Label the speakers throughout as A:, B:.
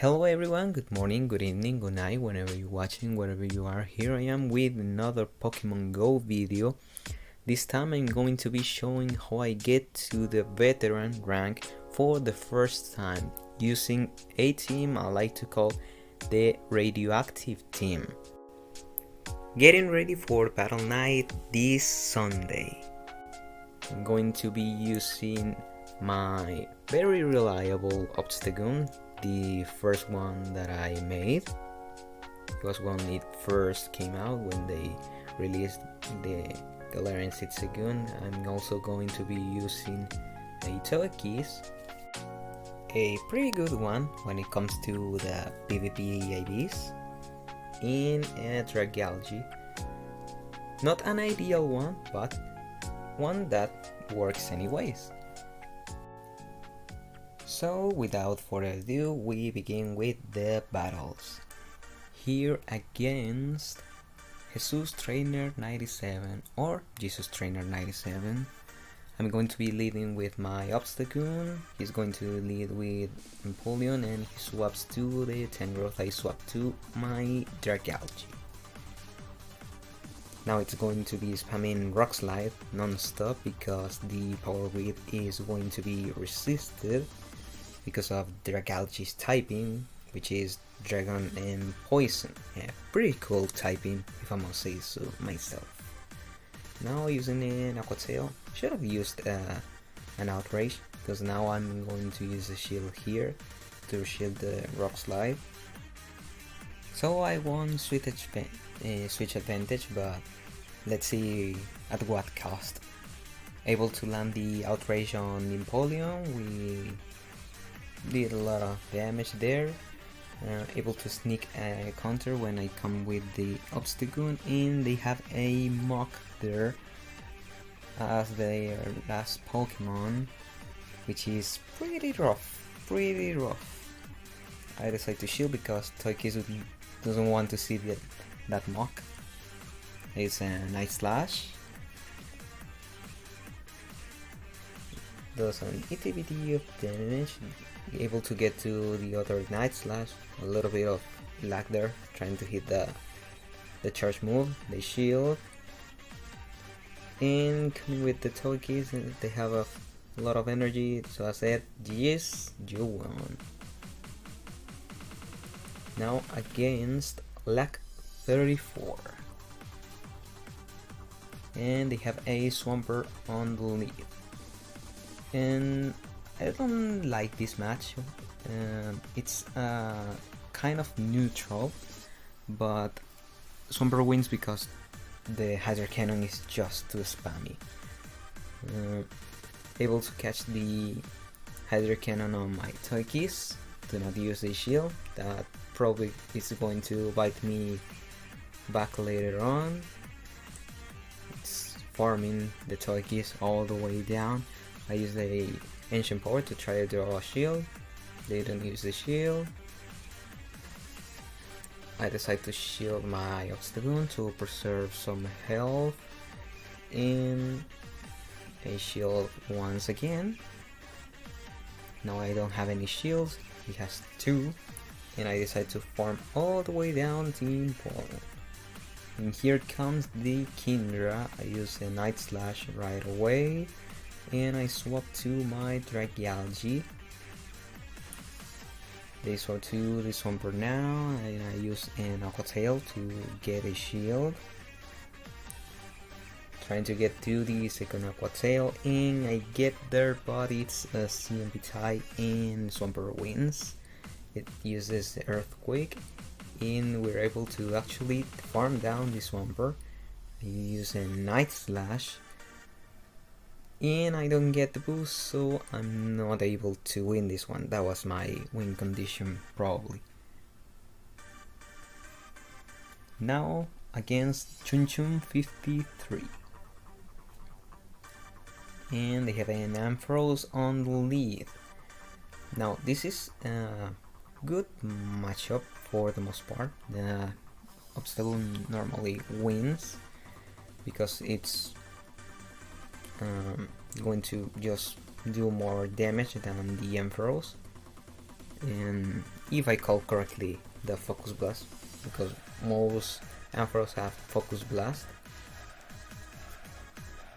A: Hello everyone, good morning, good evening, good night, whenever you're watching, wherever you are. Here I am with another Pokemon Go video. This time I'm going to be showing how I get to the veteran rank for the first time using a team I like to call the radioactive team. Getting ready for battle night this Sunday. I'm going to be using my very reliable Obstagoon, the first one that I made. It was when it first came out, when they released the Galarian Obstagoon. I'm also going to be using a Togekiss, a pretty good one when it comes to the PvP IVs, in a Dragalge. Not an ideal one, but one that works anyways. So without further ado, we begin with the battles. Here against Jesus Trainer 97 or Jesus Trainer 97. I'm going to be leading with my Obstagoon. He's going to lead with Empoleon, and he swaps to the Tangrowth. I swap to my Dragalge. Now it's going to be spamming Rock Slide non-stop because the Power Whip is going to be resisted because of Dragalge's typing, which is Dragon and Poison. Yeah, pretty cool typing, if I must say so myself. Now using an Aqua Tail, should have used an Outrage, because now I'm going to use a shield here to shield the Rock Slide. So I won switch advantage, but let's see at what cost. Able to land the Outrage on Empoleon, we did a lot of damage there. Able to sneak a counter when I come with the Obstagoon, and they have a Mach there as their last Pokemon, which is pretty rough. I decided to shield because Togekiss doesn't want to see that Mach. It's a Night Slash. Does an ETBT of damage. Able to get to the other Night Slash. A little bit of lag there, trying to hit the charge move. They shield. And coming with the Togekiss, they have a lot of energy. So I said, yes, you won. Now against Lack 34. And they have a Swampert on the lead. And I don't like this match. It's kind of neutral, but Swampert wins because the Hydro Cannon is just too spammy. Able to catch the Hydro Cannon on my Togekiss. Do not use a shield. That probably is going to bite me back later on. It's farming the Togekiss all the way down. I use the Ancient Power to try to draw a shield. They don't use the shield. I decide to shield my Obstagoon to preserve some health. And I shield once again. Now I don't have any shields. He has two. And I decide to farm all the way down to Empoleon. And here comes the Kindra. I use a Night Slash right away. And I swap to my Dragalge. They swap to the Swampert now, and I use an Aqua Tail to get a shield. Trying to get to the second Aqua Tail, and I get there, but it's a CMP tie, and Swampert wins. It uses the Earthquake, and we're able to actually farm down the Swampert. I use a Night Slash. And I don't get the boost, so I'm not able to win this one. That was my win condition, probably. Now against Chunchun 53. And they have an Ampharos on the lead. Now this is a good matchup for the most part. The Obstagoon normally wins because it's going to just do more damage than the Ampharos. and if I call correctly the Focus Blast, because most Ampharos have Focus Blast,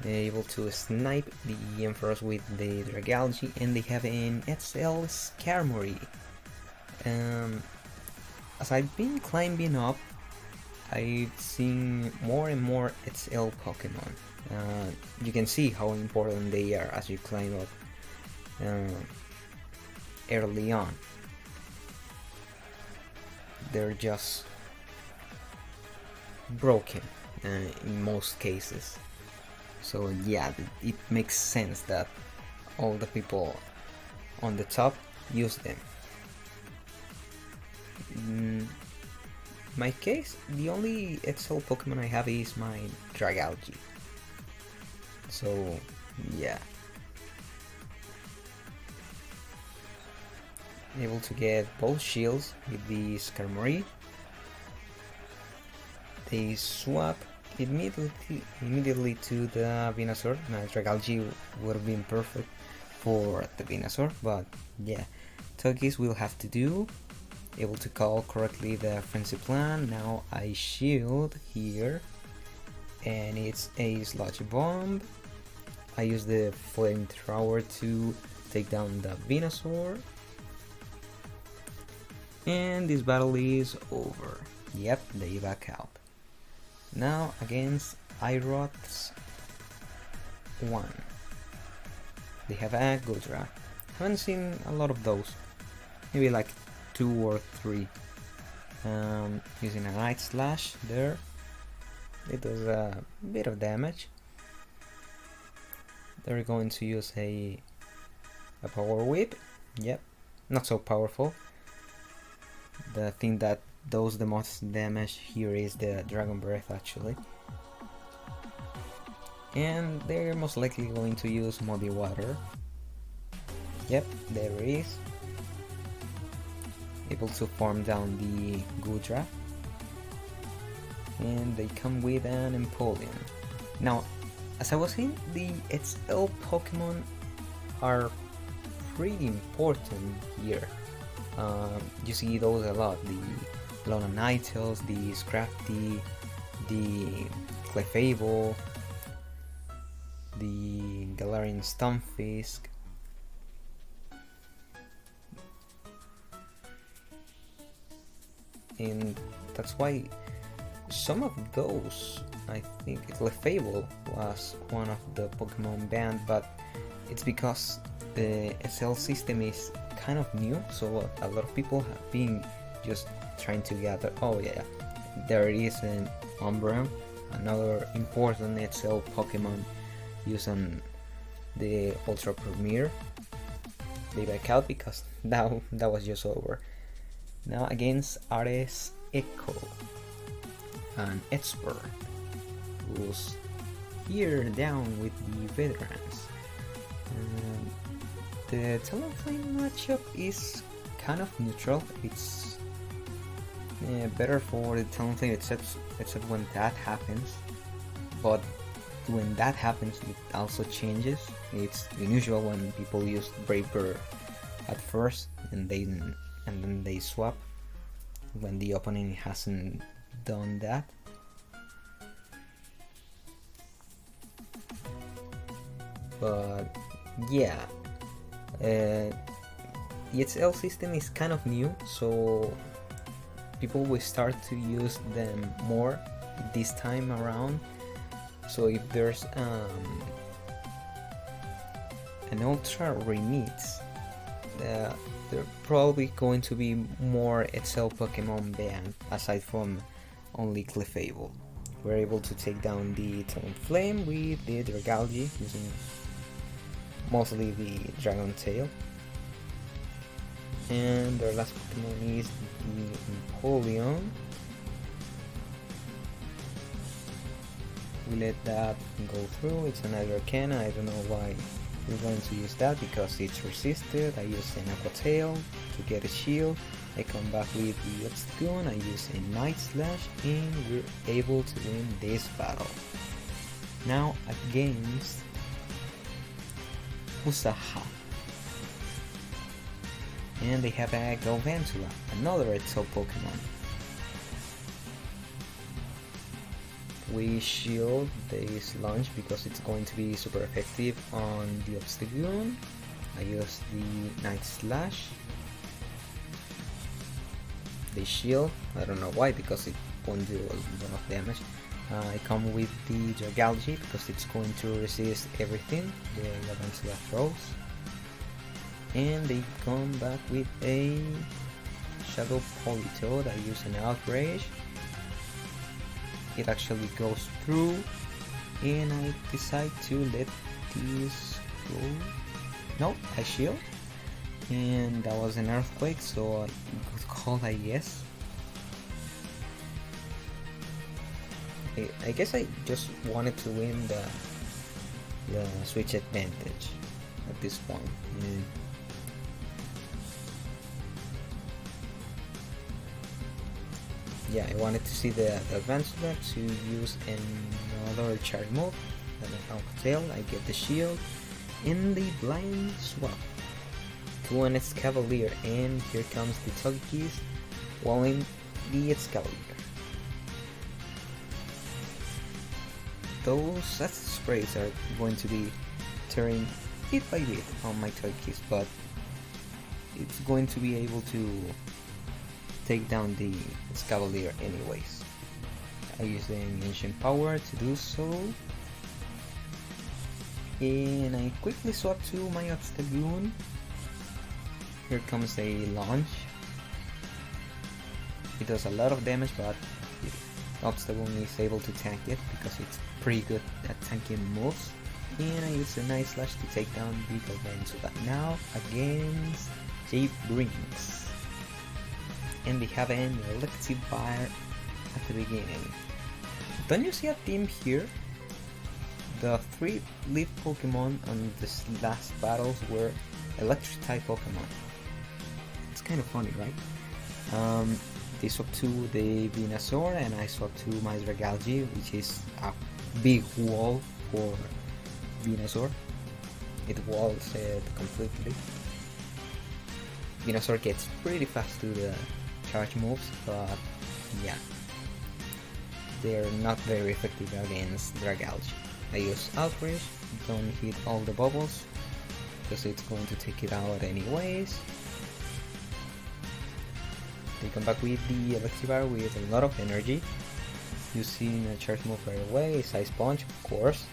A: they're able to snipe the Ampharos with the Dragalge, and they have an XL Skarmory. As I've been climbing up, I've seen more and more XL Pokemon. You can see how important they are as you climb up early on. They're just broken in most cases. So yeah, it makes sense that all the people on the top use them. In my case, the only XL Pokemon I have is my Dragalge. So yeah, able to get both shields with the Skarmory. They swap immediately to the Venusaur. My Dragalge would have been perfect for the Venusaur, but yeah, Togis will have to do. Able to call correctly the Frenzy Plan. Now I shield here, and it's a Sludge Bomb. I use the Flamethrower to take down the Venusaur, and this battle is over. Yep, they back out. Now against Iroth's 1. They have a Goodra. Haven't seen a lot of those. Maybe like 2 or 3. Using a Night Slash there. It does a bit of damage. They're going to use a Power Whip. Yep, not so powerful. The thing that does the most damage here is the Dragon Breath actually. And they're most likely going to use Muddy Water. Yep, there it is. Able to farm down the Goodra. And they come with an Empoleon. Now, as I was saying, the XL Pokemon are pretty important here. You see those a lot, the Lononitels, the Scrafty, the Clefable, the Galarian Stunfisk. And that's why some of those, I think Clefable was one of the Pokemon banned, but it's because the SL system is kind of new, so a lot of people have been just trying to gather. Oh yeah, there is an Umbreon, another important XL Pokemon using the Ultra Premier. They back out because that was just over. Now against Ares Echo, an expert who's here down with the veterans. The Talonflame matchup is kind of neutral. It's better for the Talonflame except when that happens. But when that happens, it also changes. It's unusual when people use Braver at first and then they swap when the opponent hasn't done that. But yeah, the XL system is kind of new, so people will start to use them more this time around. So if there's an Ultra Remix, there probably going to be more XL Pokemon banned aside from only Clefable. We're able to take down the Talonflame with the Dragalge using mostly the Dragon Tail. And their last Pokemon is the Empoleon. We let that go through. It's an Arcana. I don't know why we're going to use that because it's resisted. I use an Aqua Tail to get a shield. I come back with the Obstagoon. I use a Night Slash, and we're able to win this battle. Now against Usaha, And they have a Galvantula, another Excel Pokemon. We shield this launch because it's going to be super effective on the Obstagoon. I use the Night Slash. They shield, I don't know why, because it won't do a lot of damage. I come with the Dragalge because it's going to resist everything the Galvantula throws. And they come back with a Shadow Politoed. I use an Outrage. It actually goes through, and I decide to let this go. No, I shield, and that was an Earthquake, so good call, I guess. I guess I just wanted to win the switch advantage at this point. Yeah, I wanted to see the Galvantula to use another charge move. And tail, I get the shield in the blind swap to an Escavalier, and here comes the Togekiss walling the Escavalier. Those acid sprays are going to be tearing bit by bit on my Togekiss, but it's going to be able to take down the Escavalier anyways. I use the Ancient Power to do so, and I quickly swap to my Obstagoon. Here comes a launch. It does a lot of damage, but Obstagoon is able to tank it because it's pretty good at tanking moves. And I use a Night Slash to take down the Galvantula now against J-Brinks. And they have an Electivire at the beginning. Don't you see a theme here? The 3 leaf Pokemon on this last battles were electric type Pokemon. It's kind of funny, right? They swapped to the Venusaur, and I swapped to my Dragalge, which is a big wall for Venusaur. It walls it completely. Venusaur gets pretty fast to the charge moves, but yeah, they're not very effective against Dragalge. I use Outrage, don't hit all the bubbles because it's going to take it out anyways. They come back with the Electivire with a lot of energy, using a charge move right away, Ice Punch of course.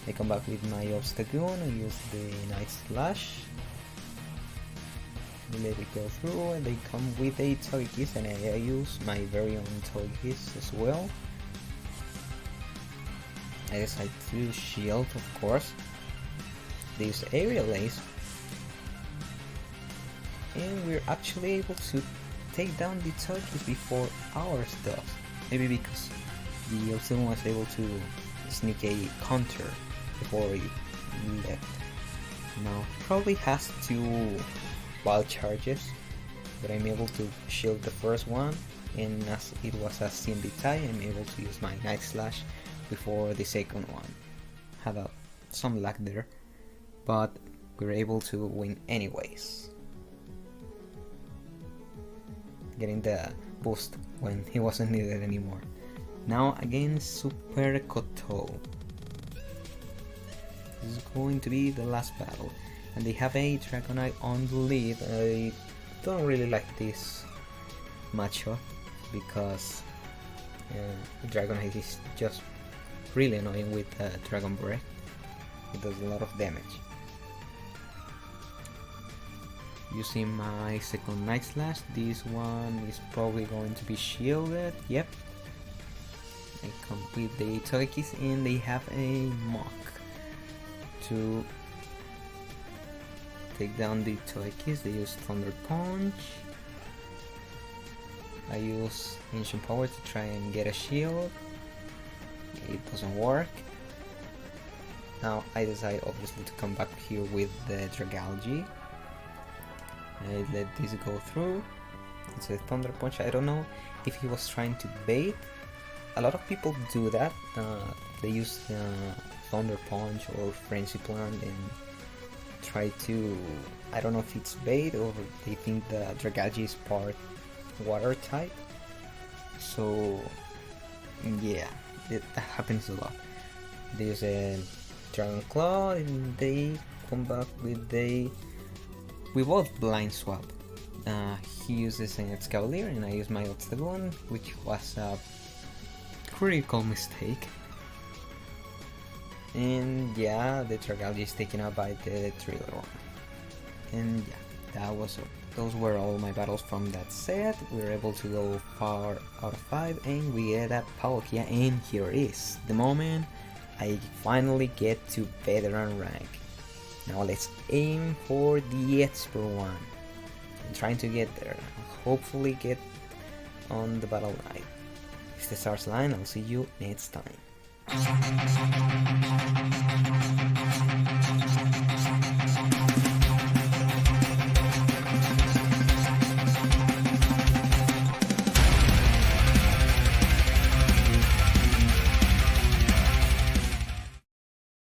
A: They come back with my Obstagoon and use the Night Slash. Let it go through, and they come with a Togekiss, and I use my very own Togekiss as well. I decide to shield, of course. They use Aerial Ace, and we're actually able to take down the Togekiss before ours does. Maybe because the Obsidian was able to sneak a counter before it left. Now, probably has 2 wild charges, but I'm able to shield the first one, and as it was a CMB tie, I'm able to use my Night Slash before the second one. Had some lag there, but we're able to win anyways. Getting the boost when he wasn't needed anymore. Now against Super Koto. This is going to be the last battle, and they have a Dragonite on the lead. I don't really like this matchup because Dragonite is just really annoying with Dragon Breath. It does a lot of damage. Using my second Night Slash, this one is probably going to be shielded. Yep. I complete the Togekiss, and they have a Mach to take down the Togekiss. They use Thunder Punch. I use Ancient Power to try and get a shield. It doesn't work. Now I decide obviously to come back here with the Dragalge. I let this go through. It's a Thunder Punch. I don't know if he was trying to bait. A lot of people do that. They use Thunder Punch or Frenzy Plant and try to, I don't know if it's bait or they think the Dragaji is part water type. So yeah, that happens a lot. There's a Dragon Claw and they come back with we both blind swap. He uses an Excavalier and I use my Obstacle, which was a critical mistake. And yeah, the Dragaji is taken out by the Driller one. And yeah, that was all. Those were all my battles from that set. We were able to go 4 out of 5 and we get a Palkia, and here it is, the moment I finally get to veteran rank. Now let's aim for the expert one. I'm trying to get there. Hopefully get on the battle night. It's the stars line. I'll see you next time.